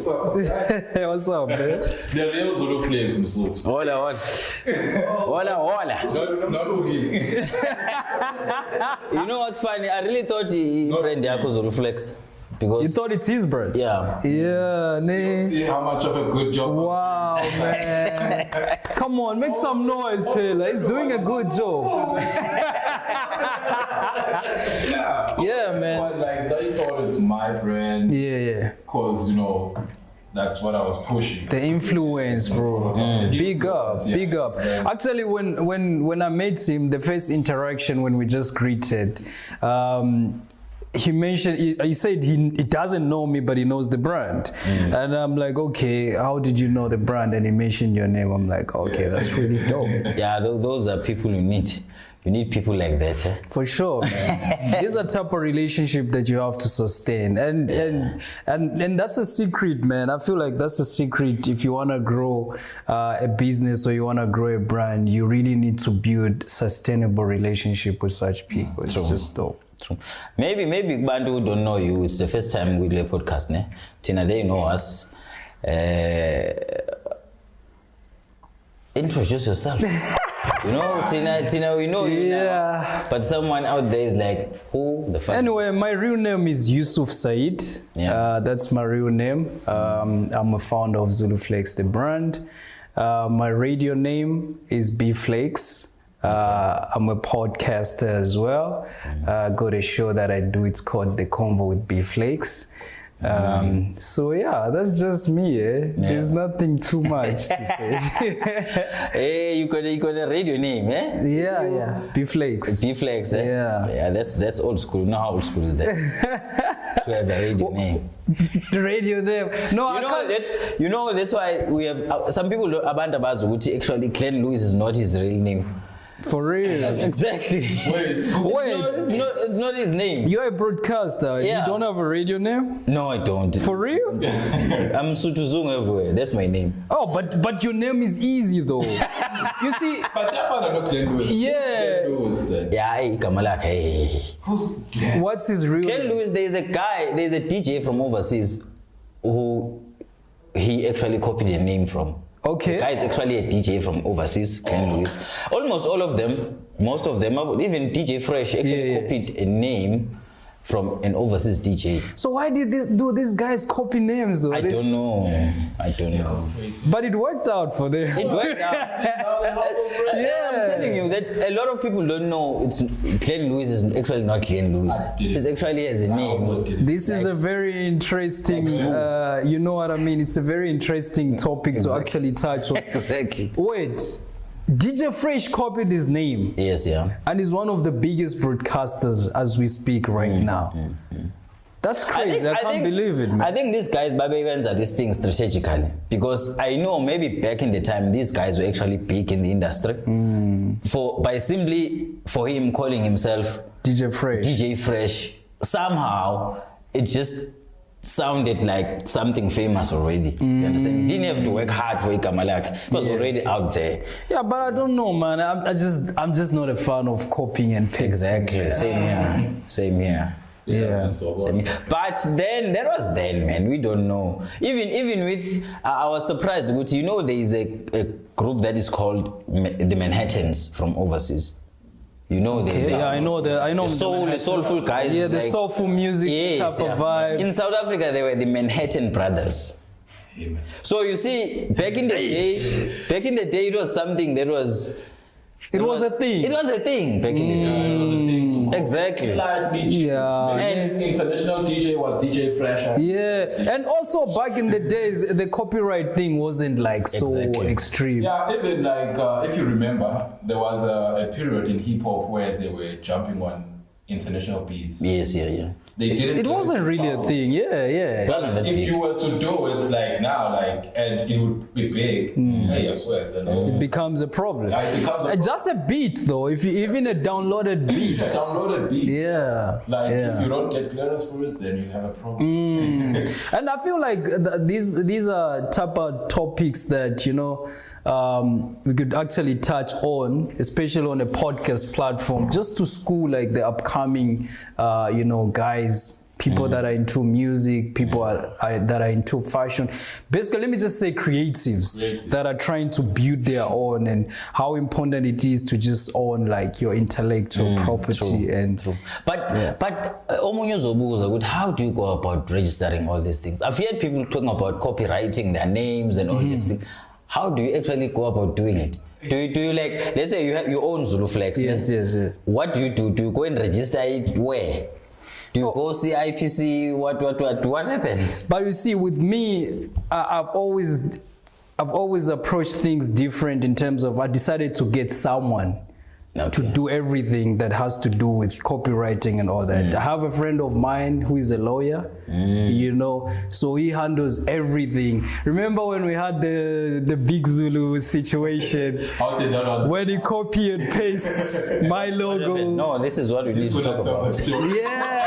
What's up? What's up, man? The real Zulu flags, Msuthu. Hola. Not only. You know what's funny? I really thought he brand yako Zulu flex. Because You thought it's his brand? yeah. Yeah, nee. See how much of a good job. Wow, man. Come on, make some noise, Pela. He's doing a good job. Yeah, man. But like, they thought it's my brand. Yeah. Because, that's what I was pushing. The influence, bro. Big up. Yeah. Actually, when I met him, the first interaction when we just greeted, he mentioned, he said he doesn't know me, but he knows the brand. And I'm like, okay, how did you know the brand? And he mentioned your name. I'm like, okay, that's really dope. Yeah, those are people you need. You need people like that. Eh? For sure, man. This is a type of relationship that you have to sustain. And that's a secret, man. I feel like that's a secret. If you want to grow a business or you want to grow a brand, you really need to build sustainable relationship with such people. It's just dope. True. Maybe Bantu who don't know you, it's the first time we do a podcast, ne? Tina, they know us. Introduce yourself. Tina, we know you now, but someone out there is like, who the fuck? Anyway, my real name is Yusuf Saidi. Yeah. That's my real name. I'm a founder of Zulu Flex, the brand. My radio name is B Flex. I'm a podcaster as well. Got a show that I do. It's called The Convo with B Flakes. So yeah, that's just me. There's nothing too much to say. Hey, you got a radio name, eh? Yeah. B Flakes. B Flex, eh? Yeah. That's old school. You know how old school is that? To have a radio name. The radio name. No, that's why we have some people abantu abazi ukuthi actually Glenn Lewis is not his real name. For real? Exactly. Wait. It's not his name. You're a broadcaster. Yeah. You don't have a radio name? No, I don't. For real? I'm msuthutainment everywhere. That's my name. Oh, but your name is easy though. You see? But I found out Glenn Lewis. Yeah. Glenn Lewis then. Yeah, hey, Kamalak, hey. Who's Glenn? What's his real Glenn name? Lewis, there's a DJ from overseas who he actually copied a name from. Okay. The guy is actually a DJ from overseas, Glenn Lewis. Almost all of them, most of them, even DJ Fresh actually copied a name from an overseas DJ. So why did these guys copy names though? I don't know. But it worked out for them. It worked out. I'm telling you that a lot of people don't know it's Glenn Lewis is actually not Glenn Lewis. It's actually has a name. This is a very interesting, you know what I mean? It's a very interesting topic to actually touch on. Exactly. Wait, DJ Fresh copied his name. Yes, yeah. And is one of the biggest broadcasters as we speak right now. That's crazy. I can't believe it, man. I think these guys, Babegans, are these things strategically. Because I know maybe back in the time, these guys were actually big in the industry. By simply for him calling himself DJ Fresh, somehow it just sounded like something famous already. You understand? He didn't have to work hard for Ikamalak. It was already out there. Yeah, but I don't know, man. I'm just not a fan of copying and pasting. Exactly. Same here. Yeah. But then that was then, man. We don't know. Even with I was surprised. You know, there is a group that is called the Manhattans from overseas. You know, I know the soulful guys. Yeah, the soulful music type of vibe. In South Africa, they were the Manhattan Brothers. Amen. So you see, back in the day, it was something that was. It was a thing. It was a thing back in the day. Exactly. Yeah. And international DJ was DJ Fresh. Yeah. And also back in the days, the copyright thing wasn't like so extreme. Yeah, even like if you remember, there was a period in hip hop where they were jumping on international beats. Yes, yeah. They didn't. It wasn't really a thing. Yeah. If you were to do it like now, and it would be big, I swear, then it becomes a problem. Yeah, it becomes a problem. Just a beat though. If you even a downloaded beat. Yeah. If you don't get clearance for it, then you have a problem. And I feel like these are type of topics that we could actually touch on, especially on a podcast platform, just to school like the upcoming, guys, people that are into music, people that are into fashion. Basically, let me just say creatives that are trying to build their own, and how important it is to just own like your intellectual property. But how do you go about registering all these things? I've heard people talking about copywriting their names and all these things. How do you actually go about doing it? Do you like, let's say you own Zulu Flex? Yes. What do you do? Do you go and register it where? Do you go see IPC? What happens? But you see, with me, I've always approached things different in terms of I decided to get someone to do everything that has to do with copywriting and all that. I have a friend of mine who is a lawyer, you know, so he handles everything. Remember when we had the Big Zulu situation? How did that when he copy and pastes my logo? No, this is what we need to talk about. Yeah.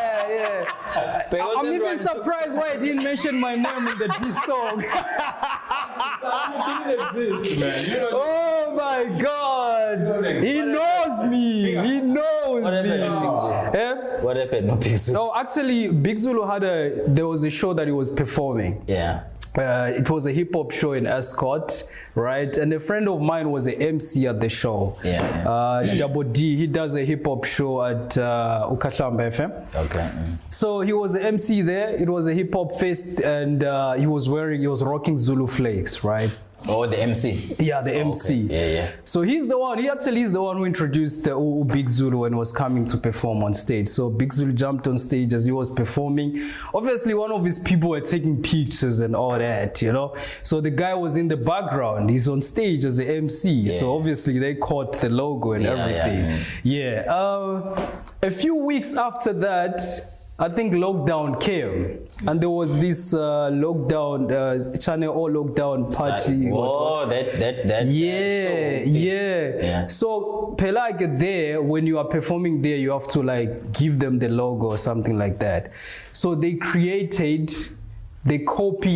I'm even surprised why I didn't mention my name in the diss song. Oh my God! He knows me. He knows me. What happened? No Big Zulu. No, actually, Big Zulu there was a show that he was performing. Yeah. It was a hip hop show in Escort, right? And a friend of mine was an MC at the show. Double D, he does a hip hop show at Ukahlamba FM. Okay. So he was an MC there. It was a hip hop fest, and he was rocking Zulu Flakes, right? Oh, the MC. Yeah, the MC. Yeah. So he actually is the one who introduced Big Zulu and was coming to perform on stage. So Big Zulu jumped on stage as he was performing. Obviously, one of his people were taking pictures and all that, you know. So the guy was in the background. He's on stage as the MC. Yeah. So obviously they caught the logo and everything. A few weeks after that, I think lockdown came, and there was this lockdown, Channel O lockdown party. Oh, that yeah. So Pelag there, when you are performing there, you have to like give them the logo or something like that. So they copy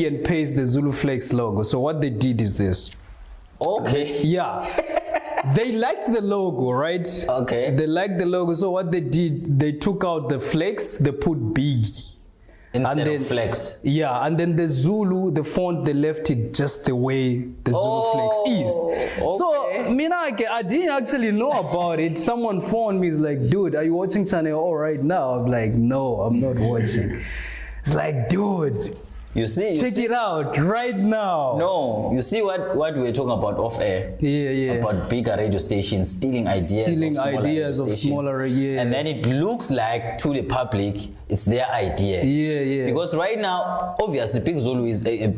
and paste the Zulu Flex logo. So what they did is this. Okay. Yeah. They liked the logo, right? Okay. They liked the logo. So what they did, they took out the flex, they put big. Instead of flex. Yeah, and then the Zulu, the font, they left it just the way the Zulu flex is. Okay. So, I didn't actually know about it. Someone phoned me, is like, dude, are you watching Channel O right now? I'm like, no, I'm not watching. It's like, dude, check it out right now. No, you see what we were talking about off air. Yeah. About bigger radio stations stealing ideas of smaller. And then it looks like to the public it's their idea. Yeah. Because right now, obviously, Big Zulu is a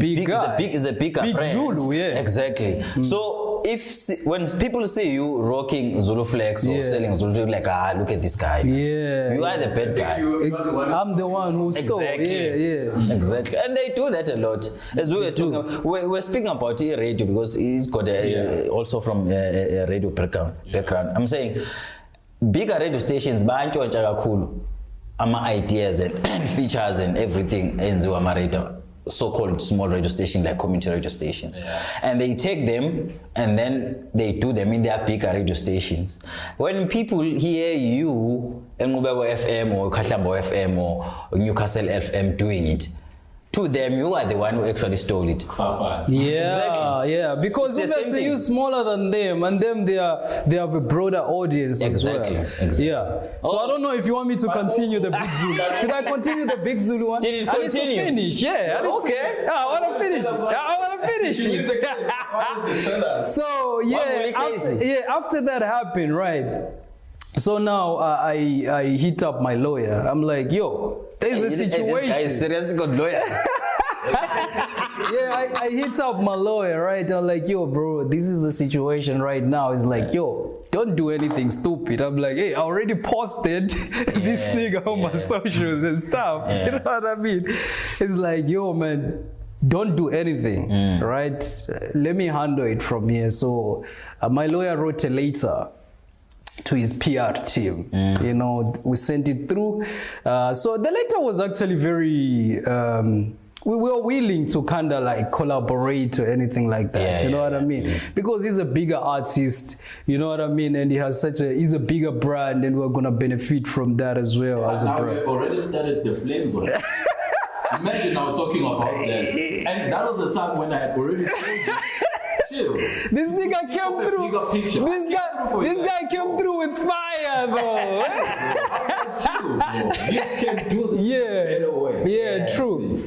big brand. Big Zulu, yeah. Exactly. So when people see you rocking Zulu Flex or selling Zulu Flex, like, look at this guy. Yeah. You are the bad guy. I'm the one who stole. Exactly. Yeah. Exactly. And they do that a lot. As we were talking, we're speaking about radio because he's got also from a radio background. I'm saying bigger radio stations, ideas and features and everything in so-called small radio station like community radio stations, and they take them and then they do them in their bigger radio stations. When people hear you Ngubebo FM or Kahlamba FM or Newcastle FM doing it, to them you are the one who actually stole it. Yeah, because obviously you're smaller than them, and them they have a broader audience as well. Exactly. Yeah. So I don't know if you want me to continue the Big Zulu. Should I continue the Big Zulu one? Did it continue? I need to finish. Yeah. I want to finish. I want to finish it. So after that happened, right? So now I hit up my lawyer. I'm like, yo, there's a situation. This guy is seriously got lawyers. I hit up my lawyer, right? I'm like, yo, bro, this is the situation right now. It's like, yo, don't do anything stupid. I'm like, hey, I already posted this thing on my socials and stuff. You know what I mean? It's like, yo, man, don't do anything, right? Let me handle it from here. So my lawyer wrote a letter to his PR team. You know, we sent it through. So the letter was actually very we were willing to kind of like collaborate or anything like that. You know what I mean? Because he's a bigger artist, you know what I mean? And he's a bigger brand, and we're gonna benefit from that as well as a brand. Now we already started the flames on it. Imagine now talking about that. And that was the time when I had already told you. Chill. This nigga came through. This guy came through with fire, though. Chill, bro. You can do this better way. Yeah, true.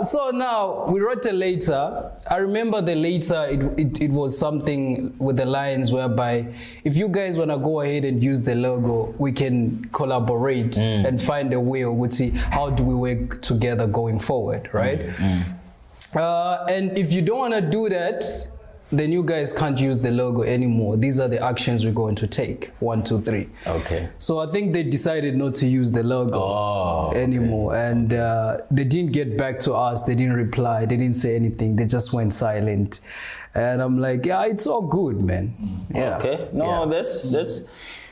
So now we wrote a letter. I remember the letter. It was something with the lines whereby if you guys wanna go ahead and use the logo, we can collaborate and find a way, or we'll see how do we work together going forward, right? And if you don't want to do that, then you guys can't use the logo anymore. These are the actions we're going to take. 1, 2, 3. Okay. So I think they decided not to use the logo anymore. And they didn't get back to us. They didn't reply. They didn't say anything. They just went silent. And I'm like, yeah, it's all good, man. Yeah. Okay. No, that's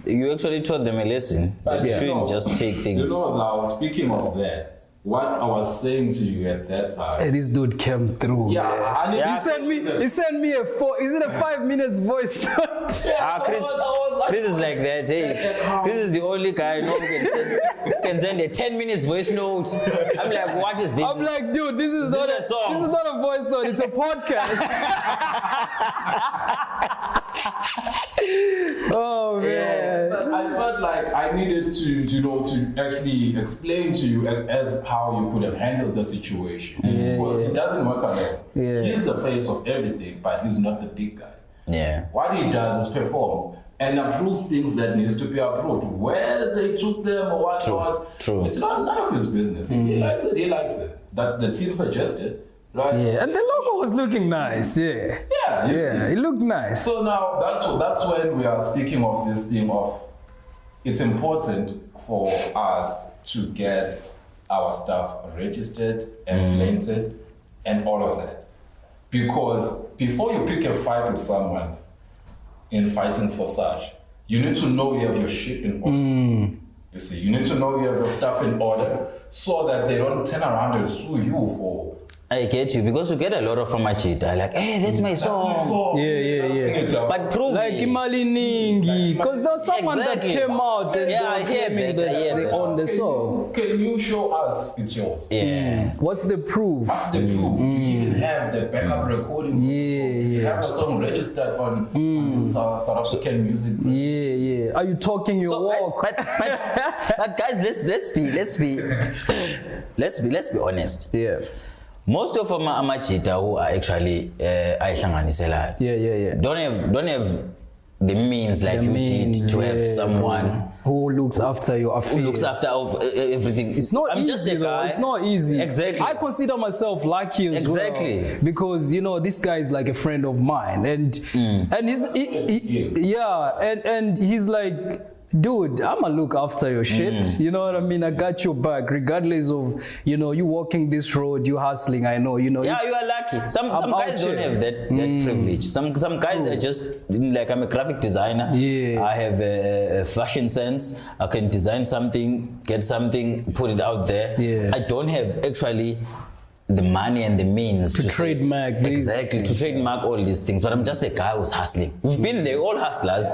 you actually taught them a lesson. But you shouldn't just take things. You know, now speaking of that, what I was saying to you at that time. Hey, this dude came through. Yeah, he sent me a 5 minutes voice note. Chris is like that. Hey, Chris is the only guy I know who can send a 10 minutes voice note. I'm like, what is this? I'm like, dude, this is not a voice note. It's a podcast. Oh man! But I felt like I needed to actually explain to you as how you could have handled the situation, because he doesn't work alone. He's the face of everything, but he's not the big guy. What he does is perform and approve things that needs to be approved. Where they took them or what not, it's not none of his business. If he likes it, he likes it. That the team suggested. Right? Yeah, and the logo was looking nice. It looked nice. So now that's when we are speaking of this theme of it's important for us to get our stuff registered and planted and all of that, because before you pick a fight with someone in fighting for such, you need to know you have your shit in order. You see, you need to know you have your stuff in order so that they don't turn around and sue you for. I get you, because you get a lot of from Machita like, hey, that's my song. Yeah. But prove like Imali Ningi, because there's someone that came out and I hear that. they own the song. Can you show us it's yours? What's the proof? What's the proof? Do you even have the backup recording? You have a song registered on South African music. Are you talking your walk? But guys, let's be honest. Most of them are Machita who are actually don't have the means like you did to have someone who looks after your affairs. Who looks after everything. It's not easy. Just a guy. It's not easy. Exactly. I consider myself lucky as well. Because this guy is like a friend of mine, and he's and he's like, dude, I'ma look after your shit. You know what I mean? I got your back, regardless of you walking this road, you hustling. I know, Yeah, you are lucky. Some guys don't have that privilege. Some guys are just like, I'm a graphic designer. I have a fashion sense. I can design something, get something, put it out there. I don't have actually the money and the means to trademark to trademark all these things, but I'm just a guy who's hustling. We've been there, all hustlers.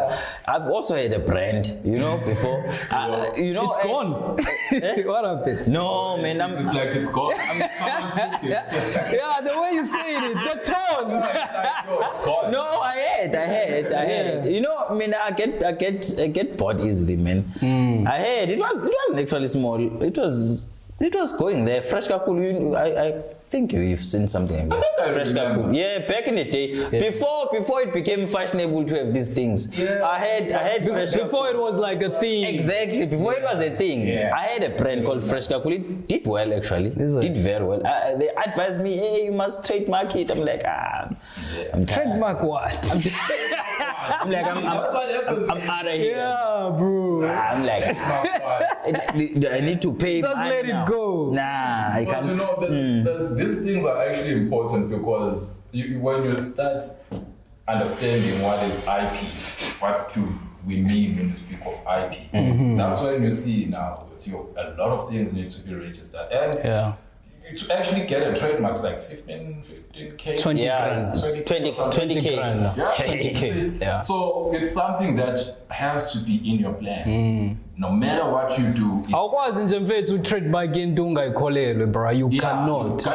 I've also had a brand, before. It's gone. What happened? No, man, it's like it's gone. Yeah, the way you say it, the tone. It's gone. No, I had. I get bored easily, man. I had. It wasn't actually small. It was going there. Fresh Kakulu, I think you've seen something like that. Fresh Kakulu. Yeah, back in the day. Before it became fashionable to have these things. I had Fresh Kakulu. Before it was like a thing. Exactly. Before it was a thing. I had a brand called Fresh Kakulu. It did well, actually. Did very well. They advised me, hey, you must trademark it. I'm like, I'm trademark what? I'm like, I'm out of here. Yeah, bro. I'm like, I need to pay. Just let it go. Nah, I can't. These things are actually important, because when you start understanding what is IP, what do we mean when we speak of IP, that's when you see now a lot of things need to be registered. And to actually get a trademark is like 15K. 20 Yeah, grand. it's 20K. Yeah. Yeah. So it's something that has to be in your plans. No matter what you do. Awukwazi nje mfethu trademark into ungayikholelwe, bro. You cannot.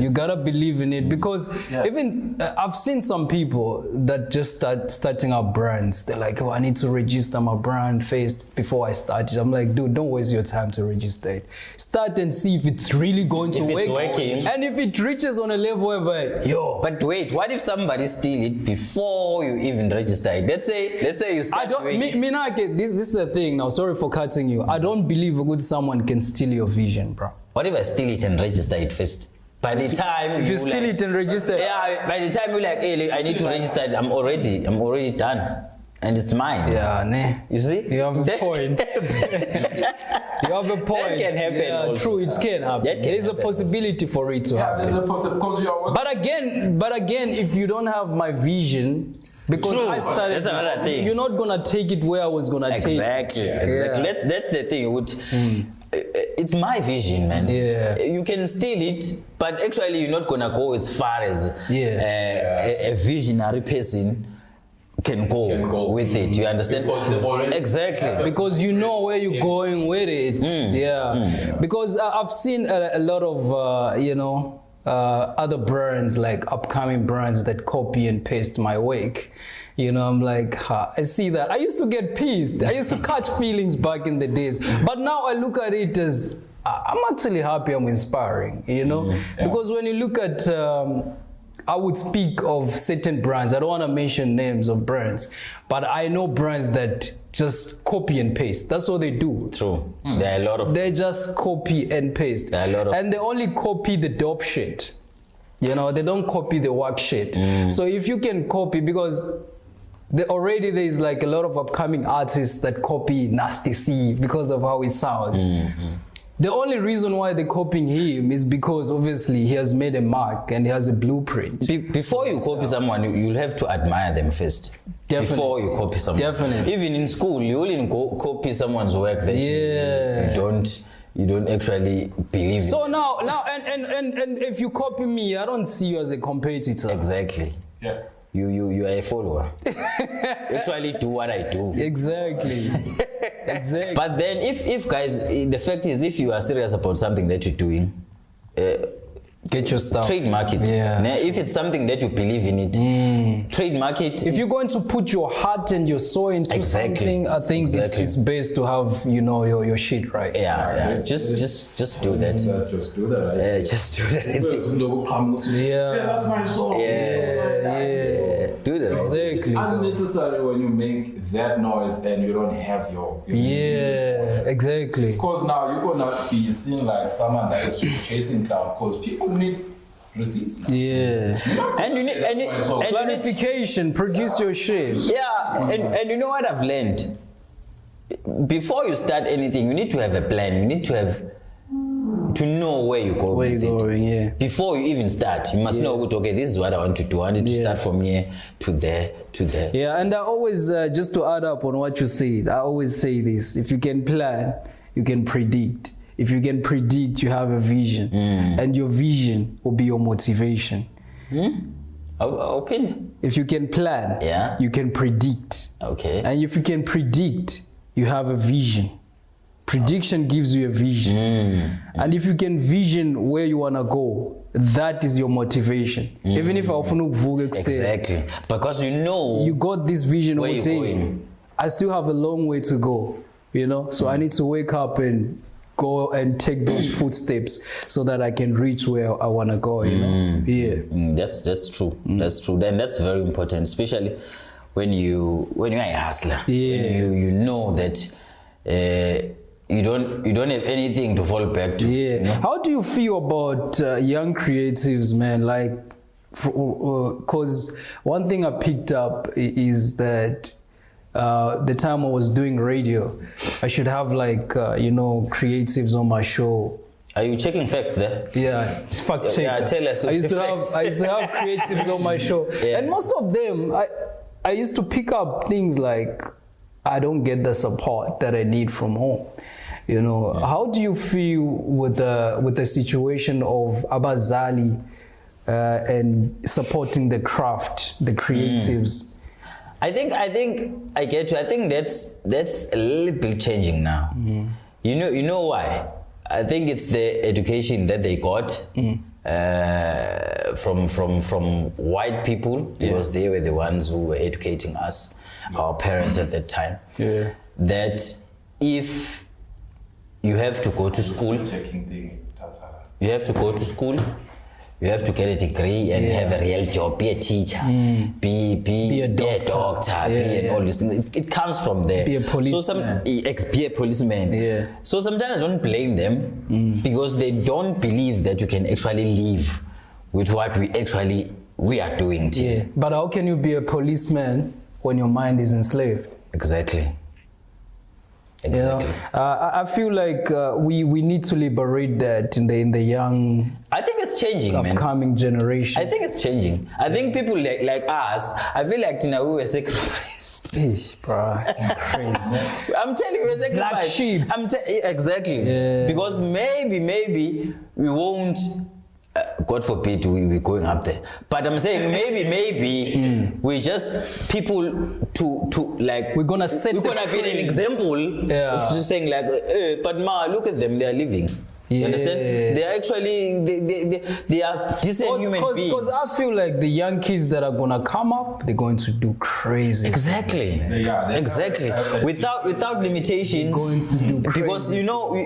You gotta believe in it because even I've seen some people that just starting up brands. They're like, oh, I need to register my brand first before I start it. I'm like, dude, don't waste your time to register it. Start and see if it's really going to work. It's working. And if it reaches on a level where, But wait, what if somebody steal it before you even register it? Let's say you start doing it. This is the thing now. Sorry for cutting you. I don't believe a good someone can steal your vision, bro. What if I steal it and register it first? By the time if you steal it and register it, by the time you're like, hey, I need to register it, I'm already done. And it's mine. Yeah, nah. You see? You have a point. You have a point. That can happen. Yeah, also. True, it can happen. There's a possibility for it to happen. There's a possibility because you are. But again, if you don't have my vision, because True. I started, that's another thing. You're not gonna take it where I was gonna take it. Exactly. That's the thing. It's my vision, man. Yeah. You can steal it, but actually you're not gonna go as far as a visionary person can go with it. You understand? Exactly. Because you know where you're going with it. Because I've seen a lot of other brands, like upcoming brands that copy and paste my work. I'm like, I see that. I used to get pissed. I used to catch feelings back in the days. But now I look at it as I'm actually happy. I'm inspiring. Because when you look at I would speak of certain brands. I don't want to mention names of brands, but I know brands that just copy and paste. That's what they do. True. There are a lot of. They just copy and paste. There are a lot of. And they only copy the dope shit. They don't copy the work shit. So if you can copy, because already there's like a lot of upcoming artists that copy Nasty C because of how it sounds. The only reason why they're copying him is because obviously he has made a mark and he has a blueprint. Before you copy someone, you'll have to admire them first. Definitely. Before you copy someone. Definitely. Even in school, you only copy someone's work that you don't actually believe in. So now and if you copy me, I don't see you as a competitor. Exactly. Yeah. You are a follower. Actually do what I do. Exactly. But then if guys, the fact is, if you are serious about something that you're doing, get your stuff. Trademark it. Yeah. Now, if it's something that you believe in it, trademark it. If you're going to put your heart and your soul into something, I think it's best to have your shit right. Yeah. Just do that. Just do that. Right? Just do that. Yeah. That's my soul. Yeah. Do that. Exactly. It's unnecessary when you make that noise and you don't have your exactly. Because now you're gonna be seen like someone that is just chasing cloud. Because people need receipts now. Yeah. And you need planification. Produce your shit. Yeah. And you know what I've learned? Before you start anything, you need to have a plan. You need to know where you go with it. Before you even start, you must know, okay, this is what I want to do. I need to start from here to there to there. Yeah, and I always, just to add up on what you said, I always say this: if you can plan, you can predict. If you can predict, you have a vision, and your vision will be your motivation. Opinion. If you can plan, you can predict. Okay. And if you can predict, you have a vision. Prediction gives you a vision. And if you can vision where you want to go, that is your motivation. Even if I often exactly. Because you got this vision where you're going. I still have a long way to go, so I need to wake up and go and take those footsteps so that I can reach where I want to go, That's true. That's true. Then that's very important, especially when you're a hustler. You know that you don't have anything to fall back to. How do you feel about young creatives, man? Like, because one thing I picked up is that the time I was doing radio, I should have creatives on my show. Are you checking facts there? Yeah, fact check. Yeah, tell us. I used to have creatives on my show, and most of them, I used to pick up things like, I don't get the support that I need from home. You know, how do you feel with the situation of abazali and supporting the craft, the creatives? I think I get you. I think that's a little bit changing now. You know why? I think it's the education that they got from white people, because they were the ones who were educating us, our parents at that time. Yeah. That if you have to go to school, you have to go to school, you have to get a degree and have a real job, be a teacher, be a doctor, and all these things. It comes from there. Be a policeman. Be a policeman. Yeah. So sometimes I don't blame them because they don't believe that you can actually live with what we are doing. Yeah. But how can you be a policeman when your mind is enslaved? Exactly. You know, I feel like we need to liberate that in the young. I think it's changing, upcoming generation. I think it's changing. I think people like us, I feel like we were sacrificed. Bro, it's crazy. I'm telling you, we're sacrificed. Black sheep. Exactly. Yeah. Because maybe we won't. God forbid we're going up there, but I'm saying maybe we just people to like we're gonna be an example of just saying like, but look at them, they are living. You understand? They are actually they are decent human beings. Because I feel like the young kids that are gonna come up, they're going to do crazy. Exactly. Things, exactly. Without limitations. They're going to do crazy. Because you know,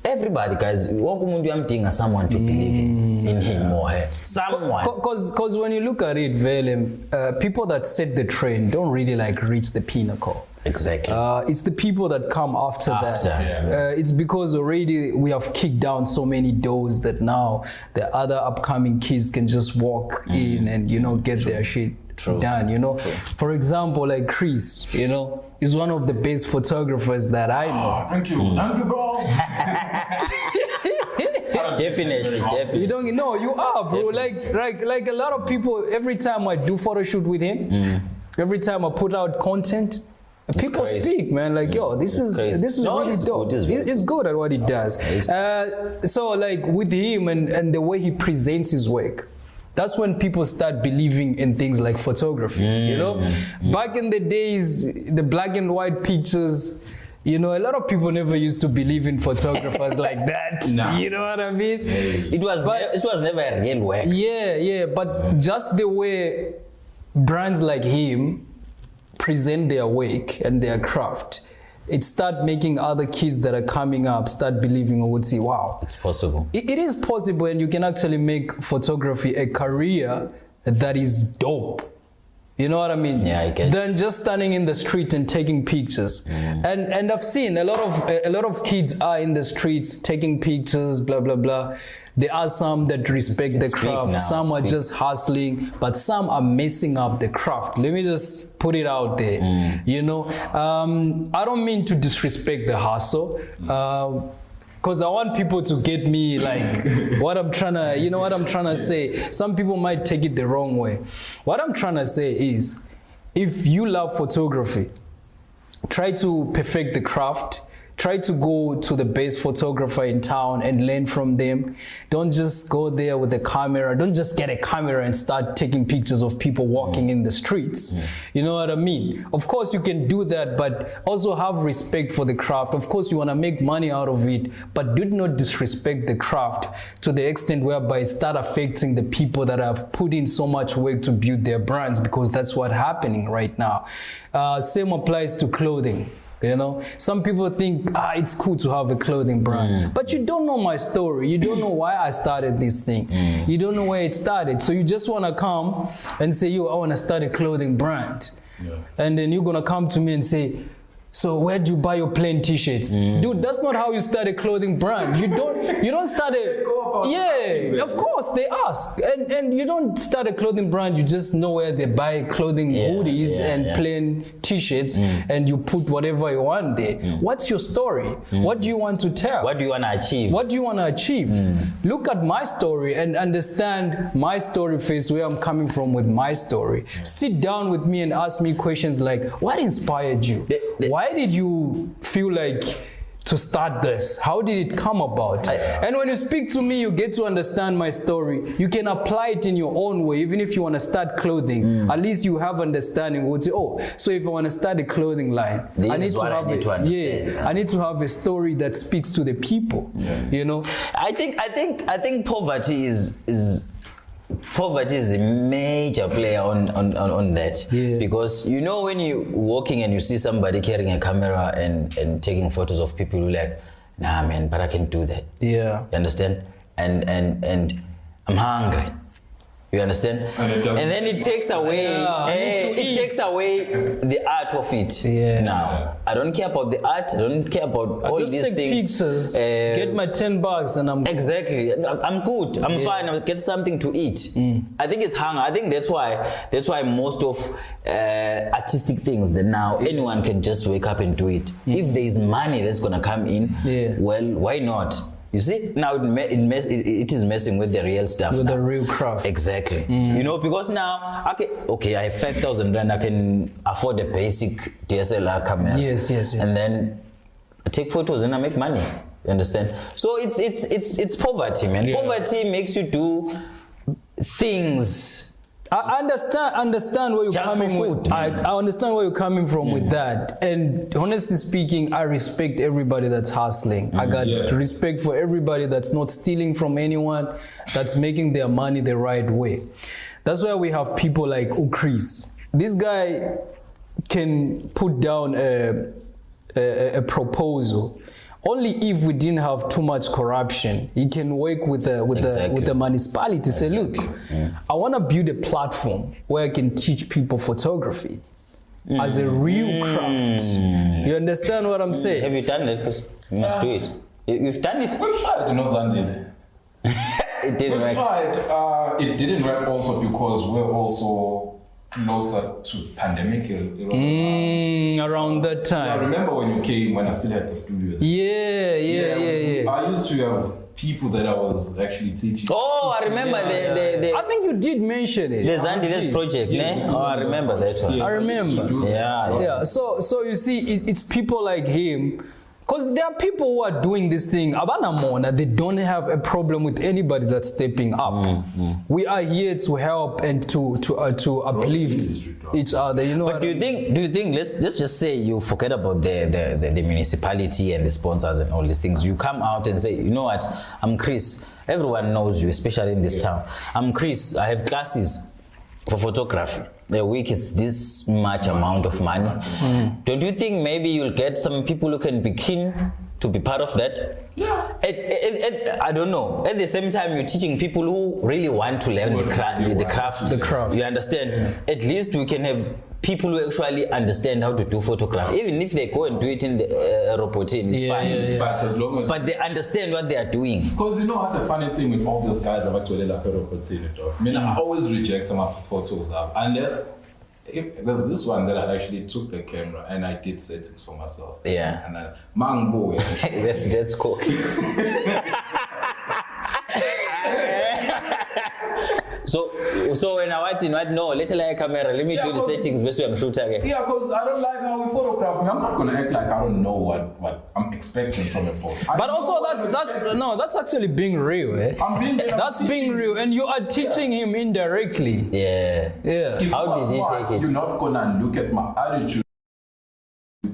everybody, guys, someone to believe in him or her. Someone. Because when you look at it, Velem, people that set the trend don't really like reach the pinnacle. Exactly. It's the people that come after that. It's because already we have kicked down so many doors that now the other upcoming kids can just walk in and, you know, get their shit done, you know. For example, like Chris, you know, is one of the best photographers that I know. Thank you, bro. Definitely. You don't know, you are, bro. Like a lot of people, every time I do photo shoot with him, every time I put out content, people speak, man, like, yo, this is really dope. It's good at what he does. So like with him and the way he presents his work, that's when people start believing in things like photography, you know? Back in the days, the black and white pictures, you know, a lot of people never used to believe in photographers like that. Nah. You know what I mean? It was never a real work. Yeah, but just the way brands like him present their work and their craft, it start making other kids that are coming up start believing or would say, wow, it's possible. It is possible, and you can actually make photography a career that is dope. You know what I mean? Yeah, I get it. Than just standing in the street and taking pictures. And I've seen a lot of kids are in the streets taking pictures, blah blah blah. There are some that respect the craft, some are just hustling, but some are messing up the craft. Let me just put it out there. You know, I don't mean to disrespect the hustle, because I want people to get me like what I'm trying to, you know what I'm trying to say. Some people might take it the wrong way. What I'm trying to say is, if you love photography, try to perfect the craft. Try to go to the best photographer in town and learn from them. Don't just go there with a camera. Don't just get a camera and start taking pictures of people walking in the streets. You know what I mean? Of course you can do that, but also have respect for the craft. Of course you want to make money out of it, but do not disrespect the craft to the extent whereby it start affecting the people that have put in so much work to build their brands, because that's what's happening right now. Same applies to clothing. You know, some people think it's cool to have a clothing brand, but you don't know my story. You don't know why I started this thing. You don't know where it started. So you just want to come and say, yo, I want to start a clothing brand. And then you're going to come to me and say, so where'd you buy your plain t-shirts? Dude, that's not how you start a clothing brand. You don't start of course they ask. And you don't start a clothing brand, you just know where they buy clothing hoodies and plain t-shirts and you put whatever you want there. What's your story? What do you want to tell? What do you want to achieve? What do you want to achieve? Look at my story and understand my story first, where I'm coming from with my story. Sit down with me and ask me questions like, what inspired you? Why did you feel like to start this? How did it come about? And when you speak to me, you get to understand my story. You can apply it in your own way, even if you want to start clothing. At least you have understanding. Would say, oh, so if I want to start a clothing line, I need to understand. Yeah, I need to have a story that speaks to the people. You know, I think poverty is a major player on that, because you know, when you're walking and you see somebody carrying a camera and taking photos of people, who like, nah man, but I can do that. You understand? And I'm hungry. You understand? And then it takes away takes away the art of it. Now I don't care about the art, I don't care about all these things. Pictures, get my $10 and I'm exactly I'm good, I'm fine, I'll get something to eat. I think it's hunger. I think that's why most of artistic things that now anyone can just wake up and do it. If there is money that's gonna come in, well, why not? You see, now it is messing with the real stuff. With the real craft. Exactly. You know, because now, okay, I have 5,000 rand, I can afford a basic DSLR camera. Yes. And then I take photos and I make money. You understand? So it's poverty, man. Poverty makes you do things. I understand where you're coming with. I understand where you're coming from with that. And honestly speaking, I respect everybody that's hustling. I got respect for everybody that's not stealing from anyone, that's making their money the right way. That's why we have people like Chris. This guy can put down a proposal. Only if we didn't have too much corruption. He can work with the municipality. Say, look, I want to build a platform where I can teach people photography as a real craft. You understand what I'm saying? Have you done it? Because you must do it. You've done it. We've tried, Zandile. It didn't work. We've tried. It didn't work also because we're also closer to pandemic. Around that time. I remember when you came, when I still had the studio. Yeah. I used to have people that I was actually teaching. Oh, I remember the I think you did mention it. The Zandile's project, Oh, I remember that one. I remember. Yeah. So you see, it's people like him. Because there are people who are doing this thing, they don't have a problem with anybody that's stepping up. We are here to help and to uplift each other. You know. But do you think? Let's just say you forget about the municipality and the sponsors and all these things. You come out and say, you know what? I'm Chris. Everyone knows you, especially in this town. I'm Chris. I have classes for photography. A week is this much amount of money. Don't you think maybe you'll get some people who can be keen to be part of that? I don't know. At the same time, you're teaching people who really want to learn the craft. You understand? At least we can have people who actually understand how to do photography. Even if they go and do it in the roboting, it's fine. But as long as they understand what they are doing. Because you know what's a funny thing with all these guys about roboting. I mean, I always reject some of the photos up unless there's this one that I actually took the camera and I did settings for myself. And I mango. That's cool. So when I watch let's like a camera, let me do the settings best way I'm shooting again. Yeah, because I don't like how we photograph me. I'm not gonna act like I don't know what I'm expecting from a photo. But also that's actually being real, I'm being that's being real, and you are teaching him indirectly. How did he take it? You're not gonna look at my attitude.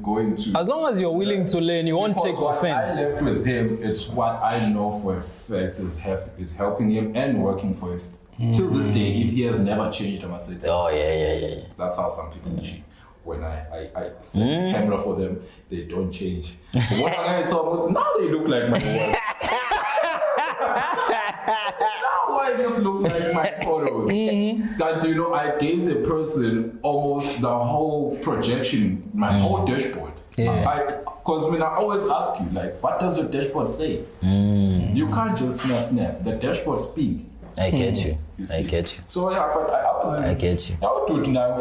Going to, as long as you're willing to learn, you won't take offense. I left with him. It's what I know for a fact is helping him and working for him. Till this day, if he has never changed, I must say. Yeah. That's how some people cheat. When I set the camera for them, they don't change. What I told them, now they look like my wife. Now I just look like my photos. That I gave the person almost the whole projection, my whole dashboard. Because I always ask you, like, what does your dashboard say? You can't just snap. The dashboard speak. I get you. I get you. So but I get you. I would do it now.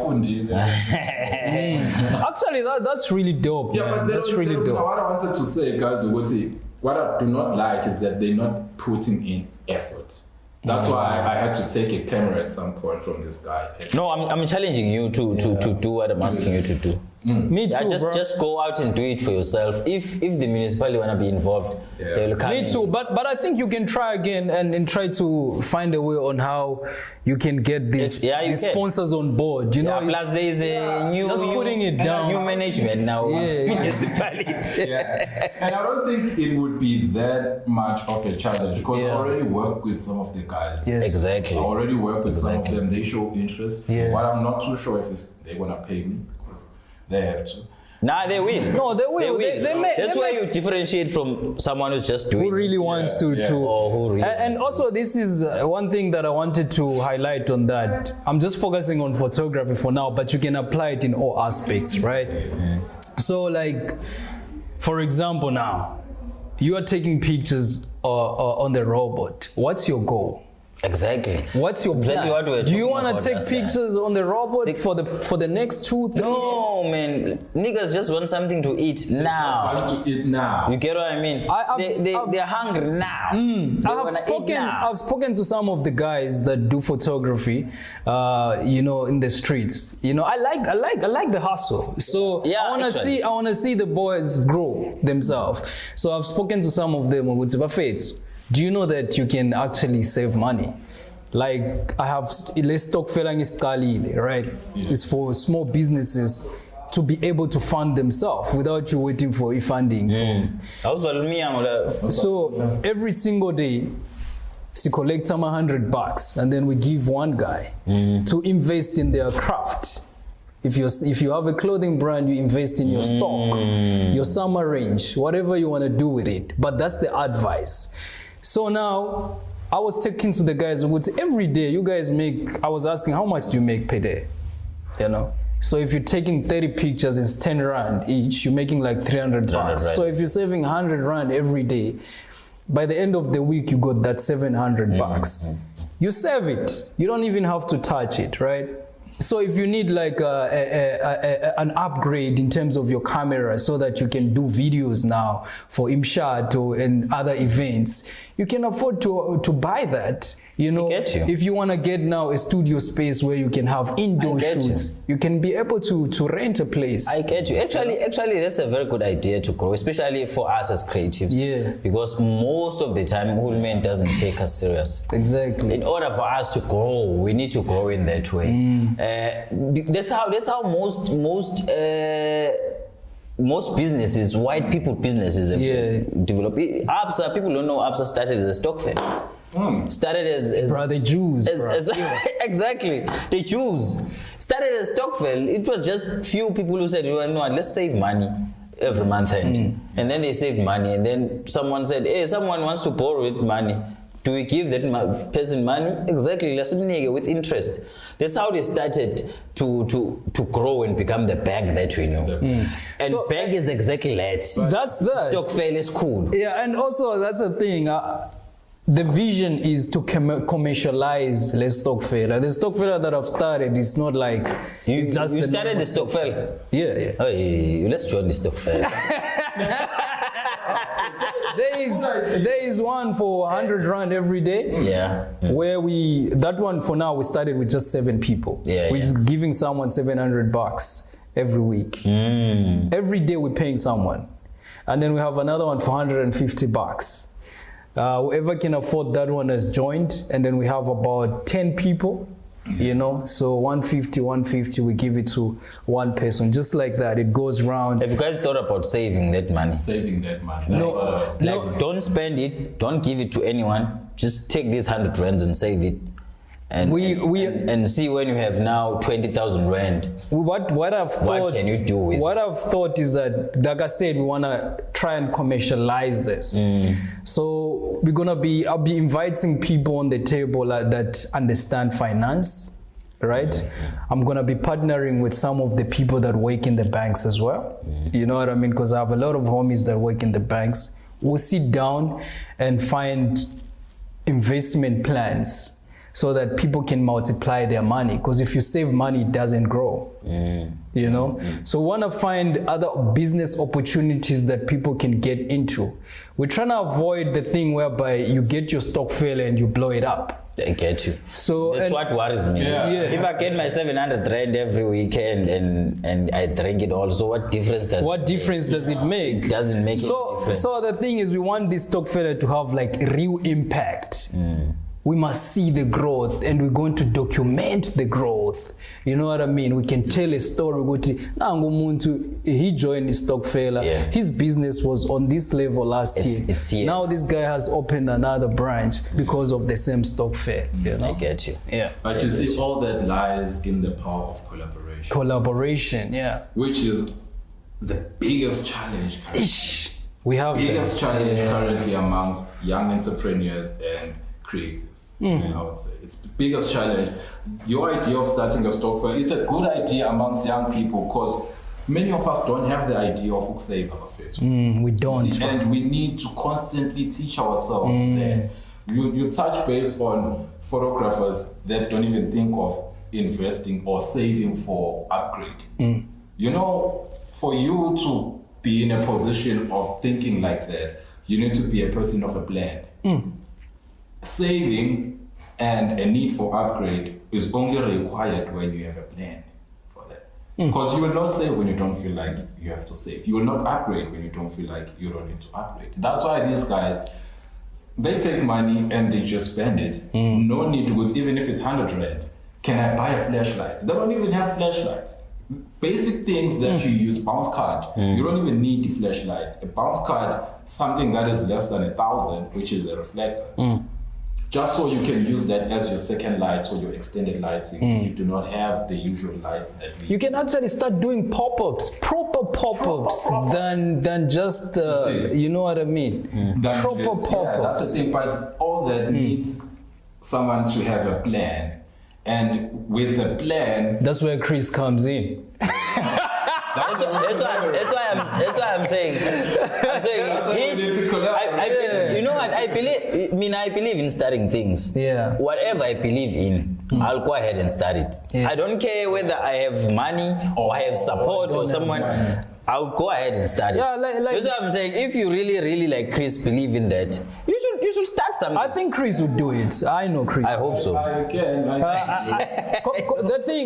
Actually, that's really dope. Yeah, but that's really dope. What I wanted to say, guys, what I do not like is that they're not putting in effort. That's why I had to take a camera at some point from this guy. No, I'm challenging you to do what I'm asking you to do. Me too, bro. Just go out and do it for yourself. If the municipality wanna be involved, they will come. Me too, but I think you can try again and try to find a way on how you can get these sponsors on board. You know, plus there is a new putting it down. New management now. Municipality. And I don't think it would be that much of a challenge because I already work with some of the guys. Yes. Exactly. I already work with some of them. They show interest. But I'm not too sure if they wanna pay me because they have to. Nah, they will. No, they will. That's why you differentiate from someone who's just doing who really wants to. Or who really and also, this is one thing that I wanted to highlight on that. I'm just focusing on photography for now, but you can apply it in all aspects, right? So, like, for example, now you are taking pictures on the robot. What's your goal? Exactly. What's your plan? What we're Do you want to take pictures on the robot for the next 2-3 years? No, man. Niggas just want something to eat now. Want to eat now. You get what I mean? They're hungry now. I've spoken to some of the guys that do photography, in the streets. You know, I like the hustle. So I wanna see the boys grow themselves. So I've spoken to some of them. Do you know that you can actually save money? Like I have Stokfel, right? It's for small businesses to be able to fund themselves without you waiting for funding. So every single day, she collects some $100, and then we give one guy to invest in their craft. If you have a clothing brand, you invest in your stock, your summer range, whatever you want to do with it. But that's the advice. So now, I was talking to the guys who would say, every day you guys I was asking, how much do you make per day? You know? So if you're taking 30 pictures, it's 10 Rand each, you're making like $300. Right. So if you're saving 100 Rand every day, by the end of the week, you got that $700. You save it. You don't even have to touch it, right? So if you need like an upgrade in terms of your camera so that you can do videos now for Imshad and other events, you can afford to buy that. You know, if you want to get now a studio space where you can have indoor shoots, you can be able to rent a place. I get you. Actually, that's a very good idea to grow, especially for us as creatives. Yeah. Because most of the time, Hulman doesn't take us serious. Exactly. In order for us to grow, we need to grow in that way. That's how most businesses, white people businesses, develop. Absa, people don't know Absa started as a Stokfel. Started as the Jews. Exactly, the Jews started as Stokfel. It was just few people who said, "You know, let's save money every month," and then they saved money. And then someone said, "Hey, someone wants to borrow it money. Do we give that person money?" Exactly, with interest. That's how they started to grow and become the bank that we know. And so, bank is exactly that. That's that. Stokfel is cool. Yeah, and also that's the thing. The vision is to commercialize the Stokfel. The Stokfel that I've started is not like you started the Stokfel. Yeah. Hey, let's join the Stokfel. There is one for 100 Rand every day. Yeah. Where that one for now we started with just 7 people. We're just giving someone $700 every week. Every day we're paying someone. And then we have another one for $150. Whoever can afford that one has joined, and then we have about 10 people, you know, so 150 we give it to one person, just like that. It goes round. Have you guys thought about saving that money? No, don't spend it, don't give it to anyone, just take these 100 rands and save it. And see when you have now 20,000 Rand. What can you do with it? I've thought is that, like I said, we want to try and commercialize this. So I'll be inviting people on the table that understand finance, right? I'm gonna be partnering with some of the people that work in the banks as well. You know what I mean? Because I have a lot of homies that work in the banks. We'll sit down and find investment plans so that people can multiply their money. Because if you save money, it doesn't grow. You know? So we want to find other business opportunities that people can get into. We're trying to avoid the thing whereby you get your Stokfel and you blow it up. I get you. So that's what worries me. Yeah. If I get my 700 rand every weekend and I drink it all, so what difference does it make? It doesn't make any difference. So the thing is, we want this Stokfel to have like real impact. We must see the growth, and we're going to document the growth. You know what I mean? We can tell a story. He joined the Stokfel. Yeah. His business was on this level last year. It's here. Now this guy has opened another branch because of the same Stokfel. You know? I get you. Yeah. But you see, all that lies in the power of collaboration. Collaboration, yeah. Which is the biggest challenge currently. We have biggest challenge currently amongst young entrepreneurs and creatives. I would say it's the biggest challenge. Your idea of starting a Stokfel, it's a good idea amongst young people because many of us don't have the idea of save our faith. We don't. And we need to constantly teach ourselves that. You touch base on photographers that don't even think of investing or saving for upgrade. You know, for you to be in a position of thinking like that, you need to be a person of a plan. Saving and a need for upgrade is only required when you have a plan for that. Because you will not save when you don't feel like you have to save. You will not upgrade when you don't feel like you don't need to upgrade. That's why these guys, they take money and they just spend it. No need to goods, even if it's 100 rand. Can I buy a flashlight? They don't even have flashlights. Basic things that you use, bounce card. You don't even need the flashlight. A bounce card, something that is less than 1,000, which is a reflector. Just so you can use that as your second light or your extended lighting if you do not have the usual lights that we You can actually start doing pop-ups, proper pop-ups, than just, you know what I mean? Proper pop-ups. Yeah, that's the thing, but all that needs someone to have a plan. And with the plan... That's where Chris comes in. That's why I'm saying. You know what? I believe in starting things. Yeah. Whatever I believe in, I'll go ahead and start it. Yeah. I don't care whether I have money or I have support or someone. I'll go ahead and start it. Yeah, that's what I'm saying. If you really like Chris believe in that, you should start something. I think Chris would do it. I know Chris. I hope so.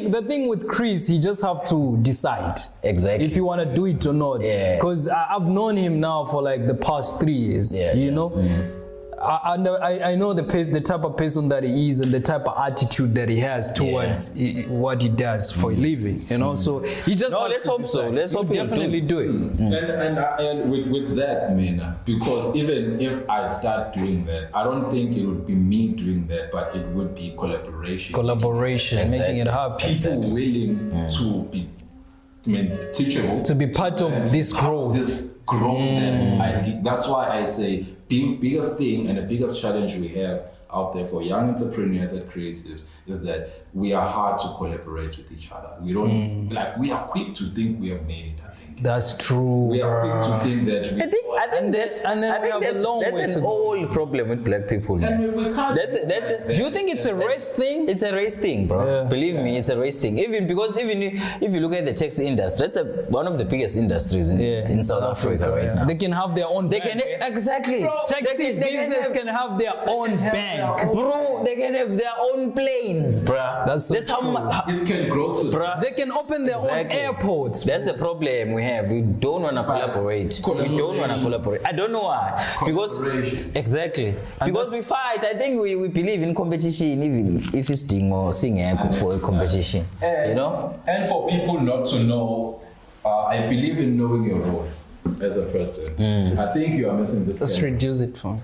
The thing with Chris, he just have to decide exactly if you want to do it or not. Because I've known him now for like the past 3 years. You know. I know the type of person that he is and the type of attitude that he has towards what he does for a living, you know. So he just let's hope so. Let's hope he'll definitely do it. And with that, man, because even if I start doing that, I don't think it would be me doing that, but it would be collaboration, making it happen. People willing to be, teachable, to be part of this growth. That I think that's why I say the biggest thing and the biggest challenge we have out there for young entrepreneurs and creatives is that we are hard to collaborate with each other. We don't we are quick to think we have made it. I think that's true. We are quick to think that. I think that's an old problem with black people. And we can't. Do you think it's a race thing? It's a race thing, bro. Yeah. Believe me, it's a race thing. Even if you look at the taxi industry, that's one of the biggest industries in South Africa right now. They can have their own. Exactly. Taxi business can have their own bank, bro. They can have their own planes, bro. That's how it can grow to. Bro. They can open their own airports. That's the problem we have. We don't want to collaborate. We don't want to collaborate. I don't know why. Because we fight. I think we believe in competition, even if it's doing or singing for a competition. You know. And for people not to know, I believe in knowing your role as a person. I think you are missing this. Let's reduce it from.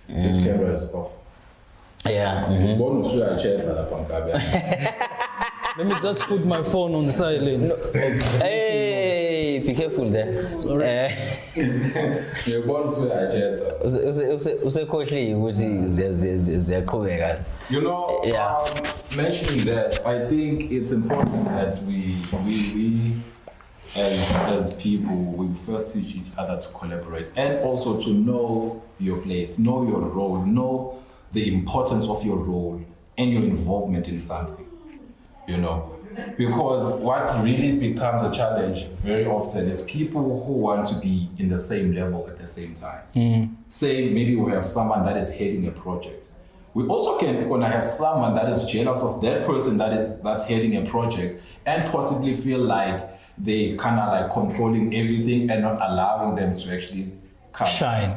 This camera is off. Yeah. Let me just put my phone on silent. No. Hey, be careful there. Sorry. You know, mentioning that, I think it's important that we as people, we first teach each other to collaborate and also to know your place, know your role, know the importance of your role and your involvement in something, you know. Because what really becomes a challenge very often is people who want to be in the same level at the same time. Say maybe we have someone that is heading a project. We also gonna have someone that is jealous of that person that's heading a project and possibly feel like they kind of like controlling everything and not allowing them to actually shine.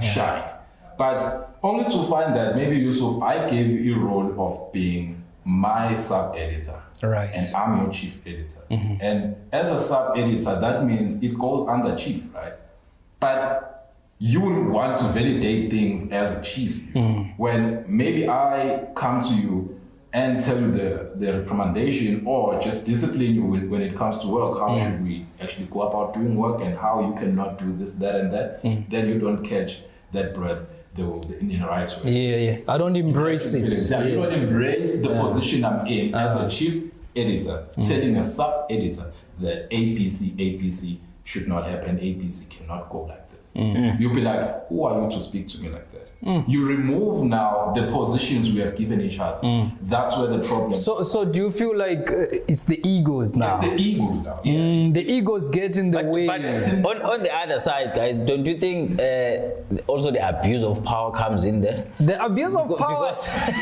But only to find that maybe Yusuf, I gave you a role of being my sub-editor. Right. And I'm your chief editor. And as a sub-editor, that means it goes under chief, right? But you will want to validate things as a chief. When maybe I come to you and tell you the recommendation or just discipline you when it comes to work, how should we actually go about doing work and how you cannot do this, that, and that, then you don't catch that breath in the right way. Yeah. I don't embrace it. You don't embrace the position I'm in as a chief editor, telling a sub-editor that APC should not happen, APC cannot go like this. You'll be like, who are you to speak to me like that? You remove now the positions we have given each other. That's where the problem is. So do you feel like it's the egos now? It's the egos now. The egos get in the way. But on the other side, guys, don't you think also the abuse of power comes in there? The abuse of power,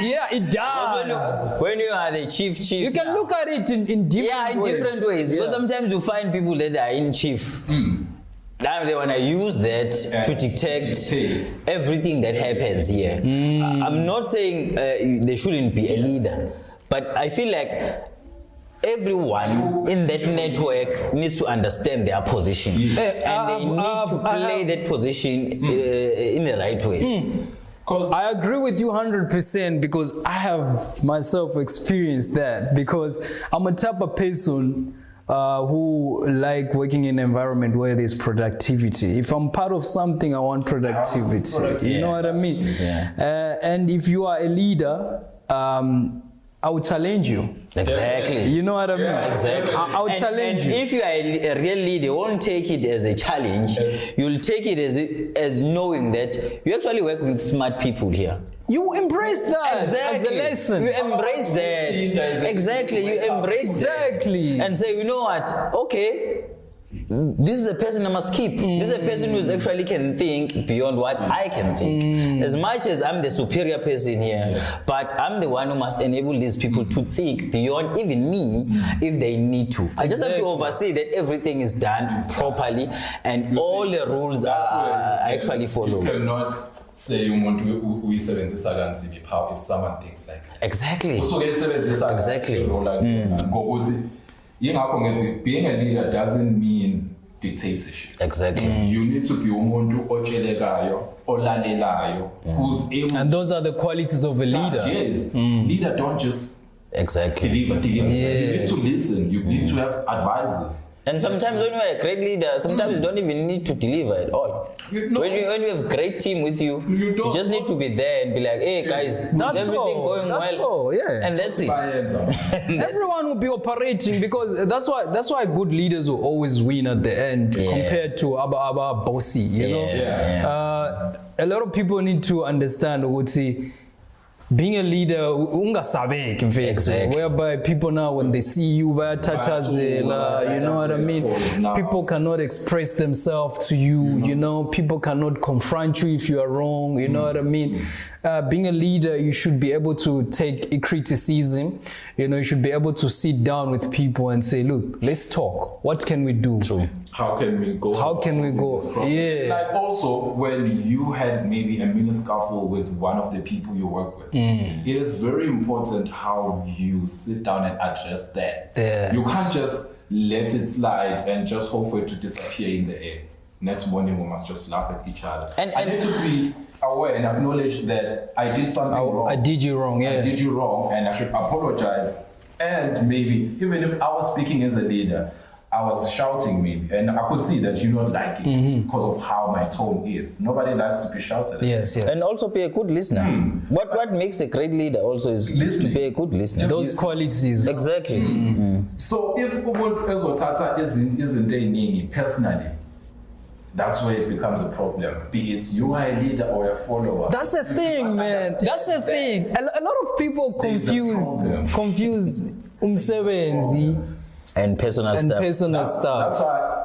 yeah, it does. When you are the chief, you can look at it in different ways. different ways. Because sometimes you find people that are in chief. Now they want to use that to dictate everything that happens here. I'm not saying there shouldn't be a leader, but I feel like everyone in that network needs to understand their position, and they need to play that position in the right way. I agree with you 100% because I have myself experienced that, because I'm a type of person who like working in an environment where there's productivity. If I'm part of something, I want productivity. You know what I mean? And if you are a leader, I will challenge you. Exactly. You know what I mean? Exactly. I will challenge you. If you are a real leader, you won't take it as a challenge. You'll take it as knowing that you actually work with smart people here. You embrace that as a lesson. You embrace that. Exactly. You embrace that. And say, you know what? Okay. This is a person I must keep. This is a person who actually can think beyond what I can think. As much as I'm the superior person here, but I'm the one who must enable these people to think beyond even me if they need to. I just have to oversee that everything is done properly and all the rules are actually followed. You cannot say umuntu uyisebenzisa kanzima if someone thinks like that. Exactly. Exactly. Being a leader doesn't mean dictatorship. Exactly. You need to be umuntu otshelekayo, olalelayo, who's able. And those are the qualities of a leader. Yes. Leader don't just deliver. You need to listen. You need to have advisors. And sometimes when you're a great leader, sometimes you don't even need to deliver at all. When you have a great team with you, you just need to be there and be like, hey guys, is everything going well? And that's it. Everyone will be operating, because that's why good leaders will always win at the end compared to our bossy, you know? A lot of people need to understand, being a leader, whereby people now, when they see you, you know what I mean? People cannot express themselves to you, you know? People cannot confront you if you are wrong, you know what I mean? Being a leader, you should be able to take a criticism, you know, you should be able to sit down with people and say, look, let's talk. What can we do? How can we go? It's like also when you had maybe a mini scuffle with one of the people you work with, it is very important how you sit down and address that. You can't just let it slide and just hope for it to disappear in the air. Next morning we must just laugh at each other. And I need to be aware and acknowledge that I did something wrong. I did you wrong, I did you wrong, and I should apologize. And maybe, even if I was speaking as a leader, I was shouting maybe, and I could see that you don't like it because of how my tone is. Nobody likes to be shouted at. Yes. And also be a good listener. What makes a great leader also is listening. To be a good listener. Those qualities. Exactly. So if umuntu ezothatha izinto eziningi personally, that's where it becomes a problem. Be it you are a leader or a follower. That's the thing, man. That's the thing. A lot of people confuse umsebenzi and personal stuff.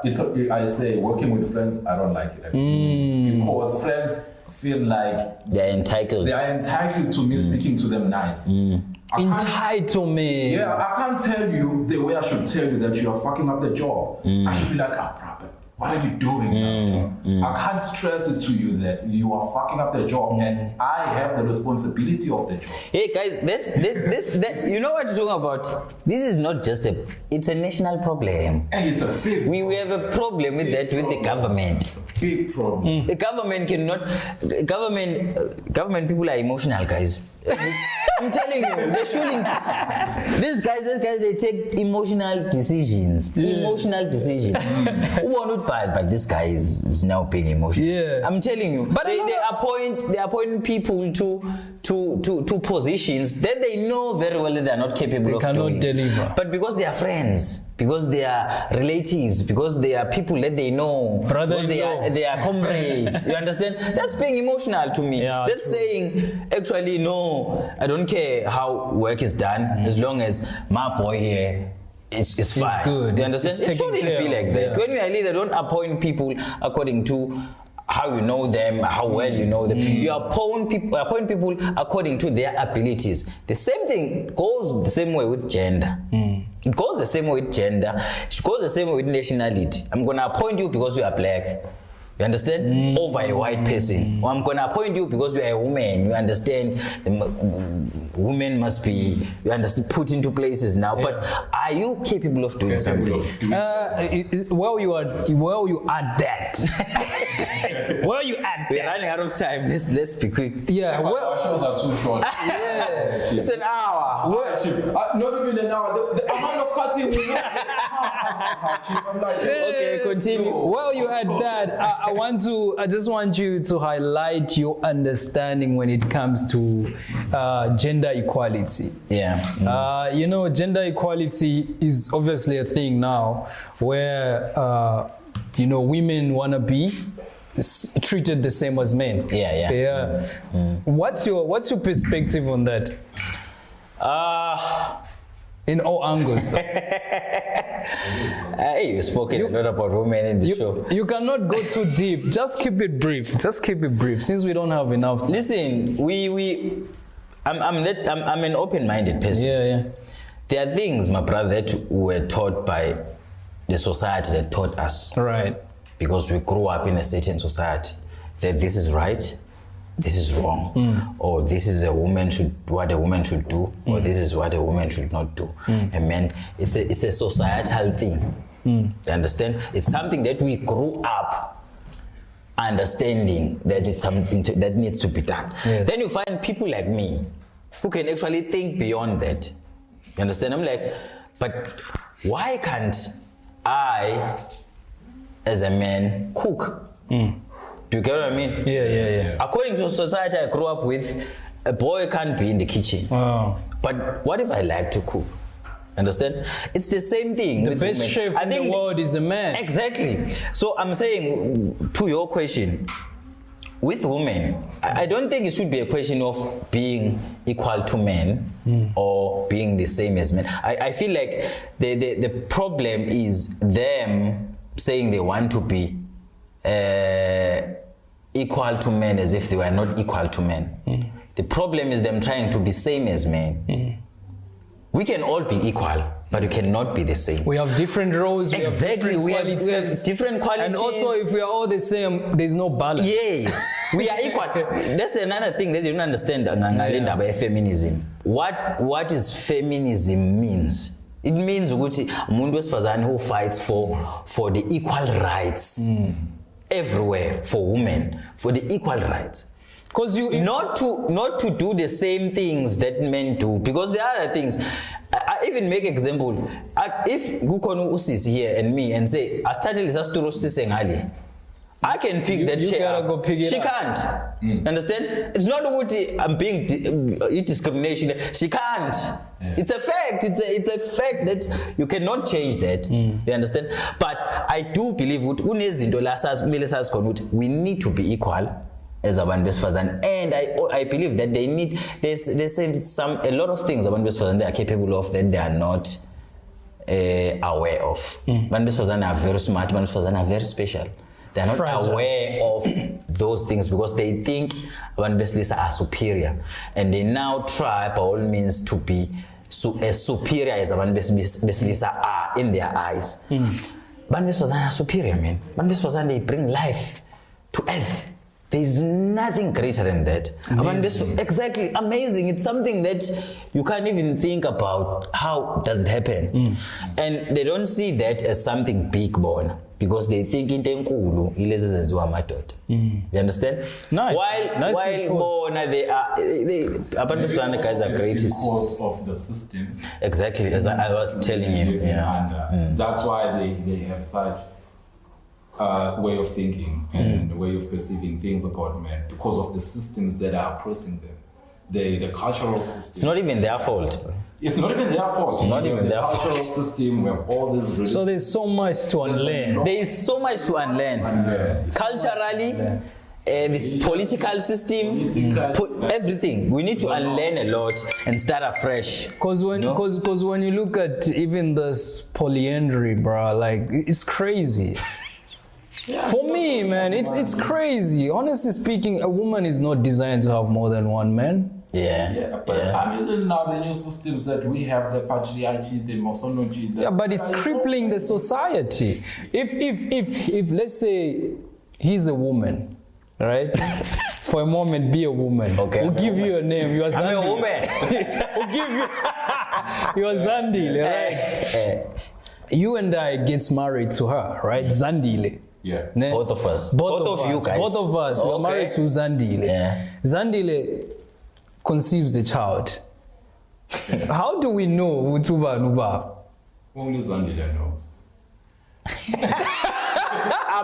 That's why I say working with friends, I don't like it. Because friends, feel like they're entitled. They are entitled to me speaking to them nice. Entitlement. Yeah, I can't tell you the way I should tell you that you are fucking up the job. I should be like, brother, what are you doing? I can't stress it to you that you are fucking up the job and I have the responsibility of the job. Hey guys, this you know what you're talking about? This is not just it's a national problem. Hey, it's a big we have a problem with that with the government. Big problem. The government cannot government people are emotional, guys. I'm telling you, they shouldn't. These guys, they take emotional decisions. Emotional decisions. Who want not bad, but this guy is now being emotional. Yeah. I'm telling you. But they appoint people to positions that they know very well that they're not capable of doing. They cannot deliver. But because they are friends, because they are relatives, because they are people that they know, because they are comrades. You understand? That's being emotional to me. Yeah, that's saying, actually, no, I don't care how work is done, as long as my boy here is fine. Good. You understand? It shouldn't be like that. Yeah. When you are a leader, don't appoint people according to how you know them, how well you know them. You appoint people according to their abilities. The same thing goes the same way with gender. It goes the same way with gender. It goes the same way with nationality. I'm going to appoint you because you are black. You understand? Over a white person. Or I'm going to appoint you because you are a woman. You understand? Women must be, you understand, put into places now. Yeah. But are you capable of doing something? Well, you are that. Well, you at We're running out of time. Let's be quick. Yeah. Our shows are too short. Yeah. It's an hour. Not even an hour. The amount of cutting. I'm like, okay, continue. Well, you had that. I just want you to highlight your understanding when it comes to gender equality. Yeah. You know, gender equality is obviously a thing now where you know, women want to be treated the same as men. Yeah. What's your perspective on that? In all angles. Hey, you've spoken a lot about women in the show. You cannot go too deep. Just keep it brief. Since we don't have enough time. Listen, I'm an open-minded person. Yeah. There are things, my brother, that were taught by the society that taught us. Right. Because we grew up in a certain society that this is right, this is wrong, or this is what a woman should do, or this is what a woman should not do. And man, it's a societal thing. You understand? It's something that we grew up understanding that is something that needs to be done. Yes. Then you find people like me who can actually think beyond that. You understand? I'm like, but why can't I, as a man, cook? Do you get what I mean? Yeah. According to the society I grew up with, a boy can't be in the kitchen. Wow. But what if I like to cook? Understand? It's the same thing. The with best women. chef in the world is a man. Exactly. So I'm saying, to your question, with women, I don't think it should be a question of being equal to men or being the same as men. I feel like the problem is them saying they want to be equal to men as if they were not equal to men. The problem is them trying to be same as men. We can all be equal, but we cannot be the same. We have different roles. Exactly, we have different qualities. And also, if we are all the same, there's no balance. Yes, we are equal. That's another thing that you don't understand about feminism. What is feminism means? It means umuntu wesifazane who fights for the equal rights everywhere for women, for the equal rights. Because you not to do the same things that men do, because there are other things. I even make example. If Gukonu Usis here and me and say, I started this story Sisengali, I can pick that chair up. She can't. Understand? It's not what I'm being discrimination. She can't. Yeah. It's a fact. It's a fact that you cannot change that. You understand? But I do believe we need to be equal as abantu besifazane, and I believe that there's a lot of things abantu besifazane they are capable of that they are not aware of. Abantu besifazane are very smart, abantu besifazane are very special. they're not Fragile. aware of those things because they think abantu besilisa are superior, and they now try by all means to be as superior as abantu besilisa are in their eyes. Abantu besifazane are superior, man. Abantu besifazane, they bring life to earth. There's nothing greater than that. Exactly, amazing. It's something that you can't even think about. How does it happen? And they don't see that as something big, born, because they think into enkulu ilezi zenziwa amadoda. You understand? Nice. While born, they abantu besifazane guys are greatest because of the systems. Exactly, as I was telling you. Yeah. That's why they have such way of thinking and the way of perceiving things about men, because of the systems that are oppressing them. The cultural system. It's not even their fault. It's not even their fault. It's not even their fault. The cultural system, we have all this. So there's so much to unlearn. There is so much to unlearn. Culturally, this political system, everything. We need to unlearn a lot and start afresh. Because when you look at even this polyandry, bro, like it's crazy. For me, man, it's crazy. Honestly speaking, a woman is not designed to have more than one man. But I mean, now the new systems that we have, the patriarchy, the misogyny. But it's crippling the society. If let's say he's a woman, right? For a moment, be a woman. Okay. We'll give you a name. You are Zandi. I'm a woman. We'll give you. You are Zandile, right? You and I gets married to her, right? Zandile. Yeah. Both of us. Both of you guys. Both of us. We're married to Zandile. Yeah. Zandile conceives a child. How do we know Utuba Nuba? Only Zandile knows.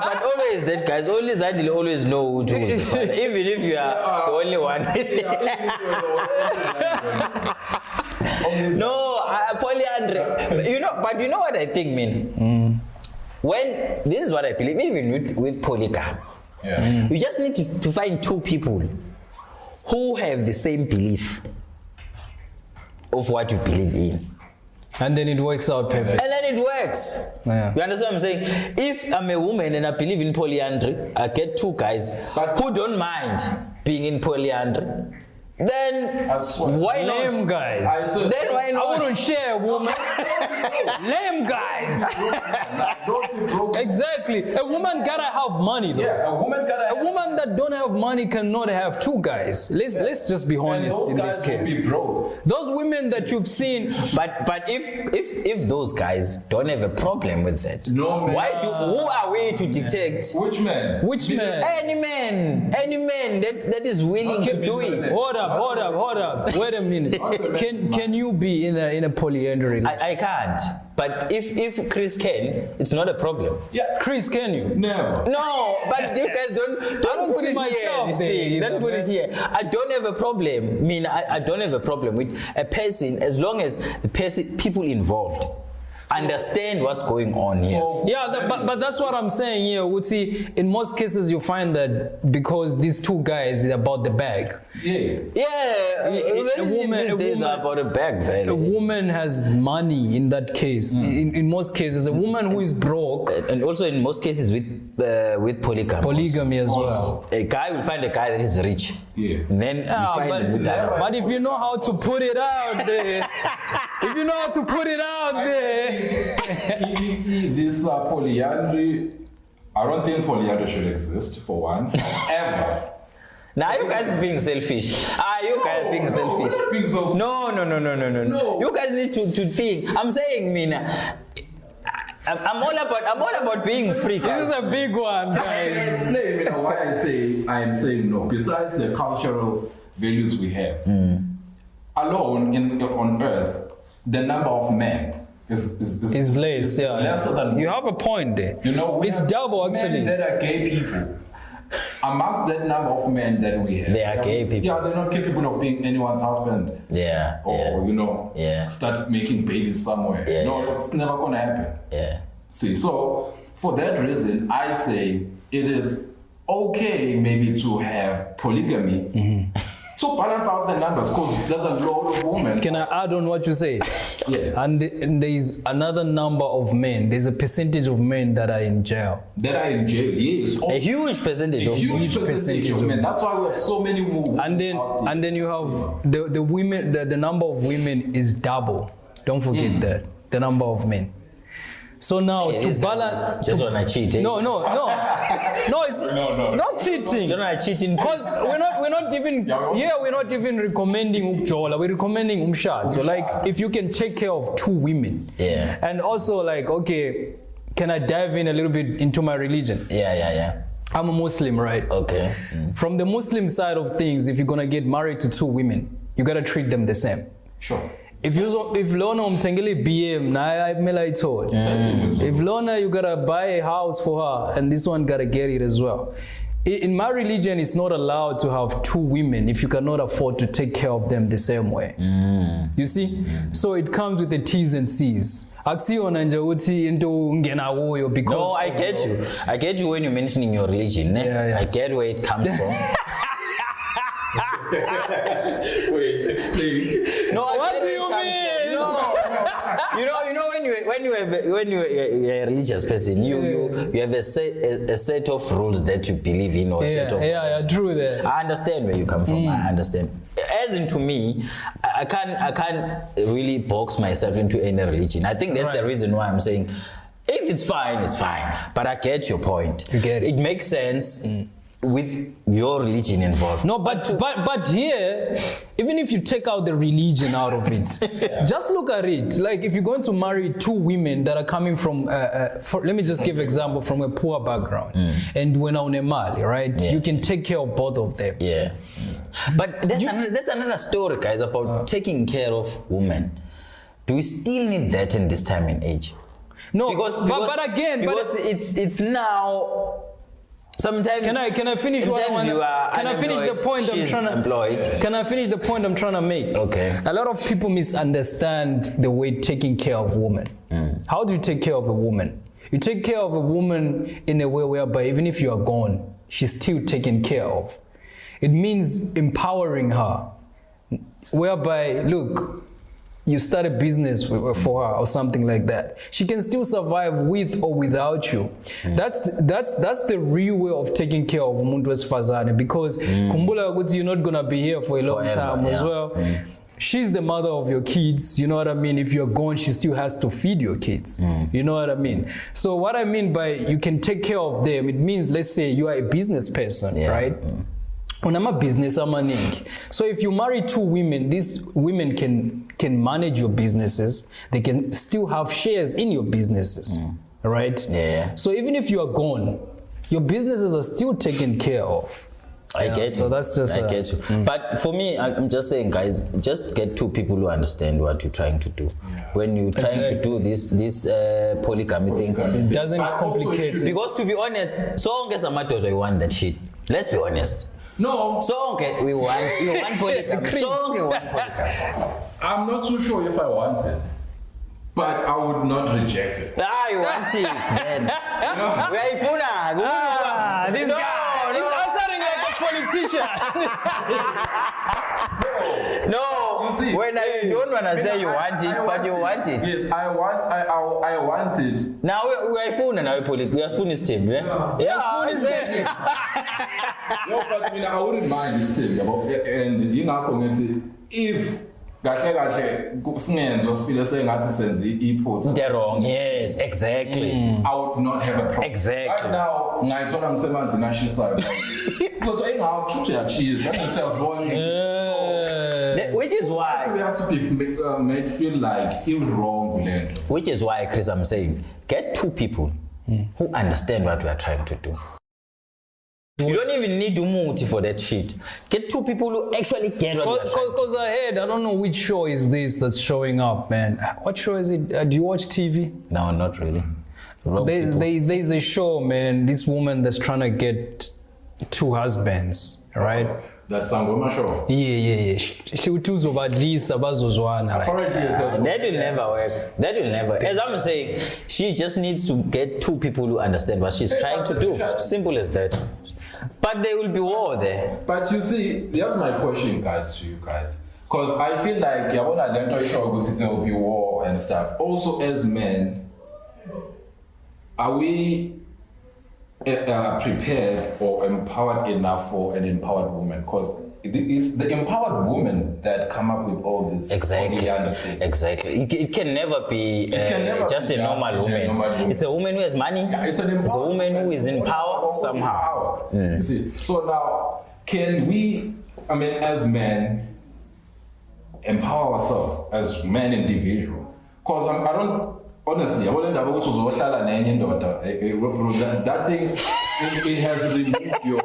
But always that, guys. Only Zadil always know who to was the father. Even if you are the only one. No, polyandry. But you know what I think, man? When this is what I believe, even with polygamy, you just need to find two people who have the same belief of what you believe in. And then it works out perfect. And then it works. Yeah. You understand what I'm saying? If I'm a woman and I believe in polyandry, I get two guys who don't mind being in polyandry, then why not? Lame guys. Then why not? I wouldn't share a woman. Lame guys. Exactly. A woman gotta have money though. Yeah, a woman that don't have money cannot have two guys. Let's just be honest in this case. Be broke. Those women that you've seen. But if those guys don't have a problem with that, no man. Who are we to dictate? Which man? Any man that is willing to do it. Hold up. Wait a minute. Can you be in a polyandry? I can't. But if Chris can, it's not a problem. Yeah, Chris, can you? Never. No, but you guys don't put it here. This thing. Don't put it here. I don't have a problem. I mean, I don't have a problem with a person as long as the people involved understand what's going on here. But that's what I'm saying here, Wuti. In most cases, you find that because these two guys is about the bag. Yes. Yeah, these days are about a bag value. A woman has money in that case. In most cases, a woman who is broke, and also in most cases with polygamy. Polygamy as well. A guy will find a guy that is rich. Yeah. And then you find but if you know how to put it out there, This polyandry, I don't think polyandry should exist for one, ever. Now you guys being selfish. You guys being selfish. No. You guys need to think. I'm saying, Mina. I'm all about being free. This is a big one, guys. Why I am saying no. Besides the cultural values we have, alone on Earth, the number of men is less. Lesser than you have a point there. It's double actually. That are gay people. Amongst that number of men that we have, they are gay people. Yeah, they're not capable of being anyone's husband. Or start making babies somewhere. No, it's never gonna happen. See, so for that reason, I say it is okay maybe to have polygamy to balance out the numbers, because there's a lot of women. Can I add on what you said? Yeah. And there's another number of men. There's a percentage of men that are in jail. That are in jail, yes. A huge percentage A of huge percentage of men. That's why we have so many women. And then you have the women. The number of women is double. Don't forget that the number of men. So now to balance, just wanna cheat. Eh? No, it's not cheating. You're not cheating because we're not even we're not even recommending ukjola. We're recommending umshad. So like if you can take care of 2 women, and also like okay, can I dive in a little bit into my religion? Yeah. I'm a Muslim, right? Okay. From the Muslim side of things, if you're gonna get married to 2 women, you gotta treat them the same. Sure. If Lona umtengele BM, na ayimela ithole. If Lona you gotta buy a house for her, and this one gotta get it as well. In my religion, it's not allowed to have 2 women if you cannot afford to take care of them the same way. You see? So it comes with the T's and C's. Because No, I get you. I get you when you're mentioning your religion. Yeah. I get where it comes from. Wait, explain. No, What do you mean? No. You know when you're a religious person, you have a set of rules that you believe in, or a set of. Yeah, true that. I understand where you come from. I understand. As into me, I can't really box myself into any religion. I think that's the reason why I'm saying, if it's fine, it's fine. But I get your point. You get it. It makes sense. With your religion involved. No, but here, even if you take out the religion out of it, just look at it. Like if you're going to marry 2 women that are coming from, let me just give an example, from a poor background, and when on a Mali, right? You can take care of both of them. Yeah. But that's another story, guys, about taking care of women. Do we still need that in this time and age? No, because it's now. Sometimes can I finish what I want? Can I finish the point I'm trying to employed. Can I finish the point I'm trying to make? Okay. A lot of people misunderstand the way taking care of women. How do you take care of a woman? You take care of a woman in a way whereby even if you are gone, she's still taken care of. It means empowering her. Whereby, look, you start a business for her or something like that. She can still survive with or without you. That's the real way of taking care of umuntu wesifazane, because kumbula ukuthi you're not gonna be here for a long time as well. She's the mother of your kids, you know what I mean? If you're gone, she still has to feed your kids. You know what I mean? So what I mean by you can take care of them, it means, let's say you are a business person, right? I'm a business amaningi. So if you marry 2 women, these women can manage your businesses. They can still have shares in your businesses, right? Yeah. So even if you are gone, your businesses are still taken care of. I get you. So that's just. I get you. But for me, I'm just saying, guys, just get 2 people who understand what you're trying to do. When you're trying to do this polygamy thing, it doesn't complicate it. Because to be honest, so long as I'm not I want that shit. Let's be honest. No. So okay, we want polygamy. So okay, we want polygamy. I'm not too sure if I want it, but I would not reject it. You want it, then. Where are you from? This guy, he's answering like a politician. No, you see, when you don't want to say you want it, but you want it. Yes, I want it. Now we are phone and now we are phone is team, yeah, exactly. No, but I wouldn't mind this thing about, and you know, if kahle kusingenzo sifile sengathi senze iphutha. They're wrong. Yes, exactly. I would not have a problem. Exactly. Right now, ngayithola ngisemanzini ashisayo. Kodwa engawuthuthu yachiza, which is why we have to be made feel like it was wrong. Which is why, Chris, I'm saying, get 2 people who understand what we are trying to do. You don't even need Umuti for that shit. Get 2 people who actually get what you're trying to do. Because I don't know which show is this that's showing up, man. What show is it? Do you watch TV? No, not really. There's a show, man. This woman that's trying to get 2 husbands, right? That's Sangoma show. Yeah. She would choose over at least abazozwana. Apparently, That will never work. That will never. As I'm saying, she just needs to get two people who understand what she's trying to do. Simple as that. But there will be war there. But you see, here's my question, guys, to you guys. Because I feel like there will be war and stuff. Also, as men, are we prepared or empowered enough for an empowered woman? Because it's the empowered woman that come up with all this. Exactly. It can never be just a normal woman. It's a woman who has money. Yeah, it's a woman who is in power somehow. You see. So now, can we, as men, empower ourselves as men individual? Because I don't. Honestly, I wouldn't have to that thing, it has removed your